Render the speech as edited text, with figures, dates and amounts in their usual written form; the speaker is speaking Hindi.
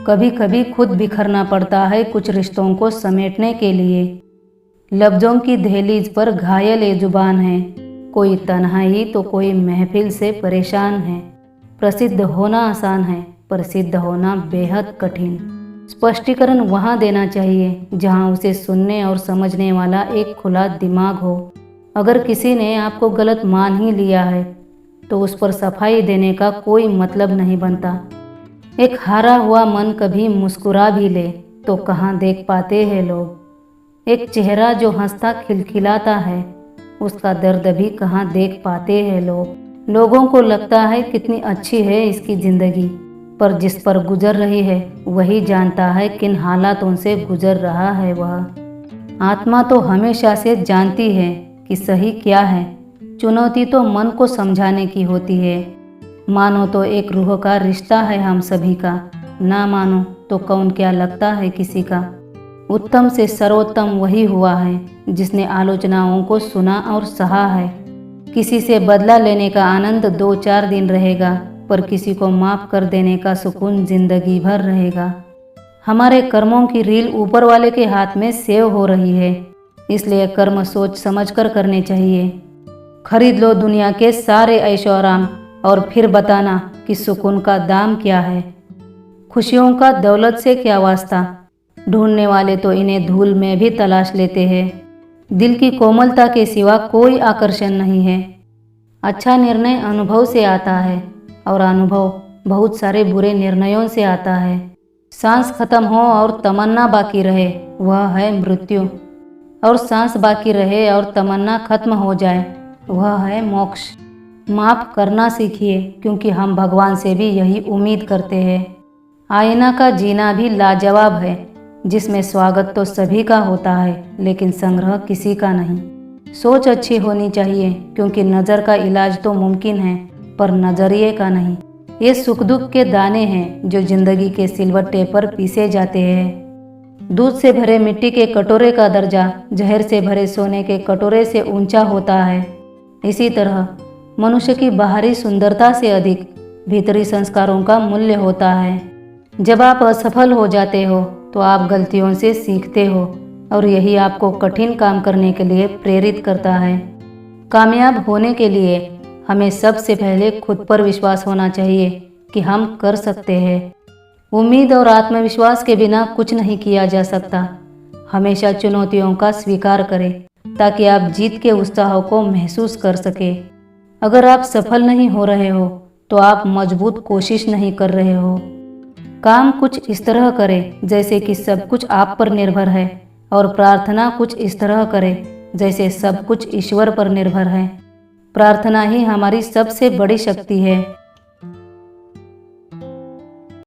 कभी कभी खुद बिखरना पड़ता है कुछ रिश्तों को समेटने के लिए। लफ्ज़ों की दहलीज पर घायल ये जुबान है, कोई तन्हाई तो कोई महफिल से परेशान है। प्रसिद्ध होना आसान है, प्रसिद्ध होना बेहद कठिन। स्पष्टीकरण वहाँ देना चाहिए जहाँ उसे सुनने और समझने वाला एक खुला दिमाग हो। अगर किसी ने आपको गलत मान ही लिया है तो उस पर सफाई देने का कोई मतलब नहीं बनता। एक हारा हुआ मन कभी मुस्कुरा भी ले तो कहाँ देख पाते हैं लोग। एक चेहरा जो हंसता खिलखिलाता है उसका दर्द भी कहाँ देख पाते हैं लोग। लोगों को लगता है कितनी अच्छी है इसकी ज़िंदगी, पर जिस पर गुजर रही है वही जानता है किन हालातों से गुजर रहा है वह। आत्मा तो हमेशा से जानती है कि सही क्या है, चुनौती तो मन को समझाने की होती है। मानो तो एक रूह का रिश्ता है हम सभी का, ना मानो तो कौन क्या लगता है किसी का। उत्तम से सर्वोत्तम वही हुआ है जिसने आलोचनाओं को सुना और सहा है। किसी से बदला लेने का आनंद 2-4 दिन रहेगा, पर किसी को माफ़ कर देने का सुकून जिंदगी भर रहेगा। हमारे कर्मों की रील ऊपर वाले के हाथ में सेव हो रही है, इसलिए कर्म सोच समझ कर करने चाहिए। खरीद लो दुनिया के सारे ऐशो आराम और फिर बताना कि सुकून का दाम क्या है। खुशियों का दौलत से क्या वास्ता, ढूंढने वाले तो इन्हें धूल में भी तलाश लेते हैं। दिल की कोमलता के सिवा कोई आकर्षण नहीं है। अच्छा निर्णय अनुभव से आता है और अनुभव बहुत सारे बुरे निर्णयों से आता है। सांस खत्म हो और तमन्ना बाकी रहे वह है मृत्यु, और सांस बाकी रहे और तमन्ना खत्म हो जाए वह है मोक्ष। माफ़ करना सीखिए क्योंकि हम भगवान से भी यही उम्मीद करते हैं। आईना का जीना भी लाजवाब है, जिसमें स्वागत तो सभी का होता है लेकिन संग्रह किसी का नहीं। सोच अच्छी होनी चाहिए क्योंकि नज़र का इलाज तो मुमकिन है पर नज़रिए का नहीं। ये सुख दुख के दाने हैं जो जिंदगी के सिलवट्टे पर पीसे जाते हैं। दूध से भरे मिट्टी के कटोरे का दर्जा जहर से भरे सोने के कटोरे से ऊंचा होता है। इसी तरह मनुष्य की बाहरी सुंदरता से अधिक भीतरी संस्कारों का मूल्य होता है। जब आप असफल हो जाते हो तो आप गलतियों से सीखते हो और यही आपको कठिन काम करने के लिए प्रेरित करता है। कामयाब होने के लिए हमें सबसे पहले खुद पर विश्वास होना चाहिए कि हम कर सकते हैं। उम्मीद और आत्मविश्वास के बिना कुछ नहीं किया जा सकता। हमेशा चुनौतियों का स्वीकार करें ताकि आप जीत के उत्साह को महसूस कर सके। अगर आप सफल नहीं हो रहे हो तो आप मजबूत कोशिश नहीं कर रहे हो। काम कुछ इस तरह करें जैसे कि सब कुछ आप पर निर्भर है, और प्रार्थना कुछ इस तरह करें जैसे सब कुछ ईश्वर पर निर्भर है। प्रार्थना ही हमारी सबसे बड़ी शक्ति है।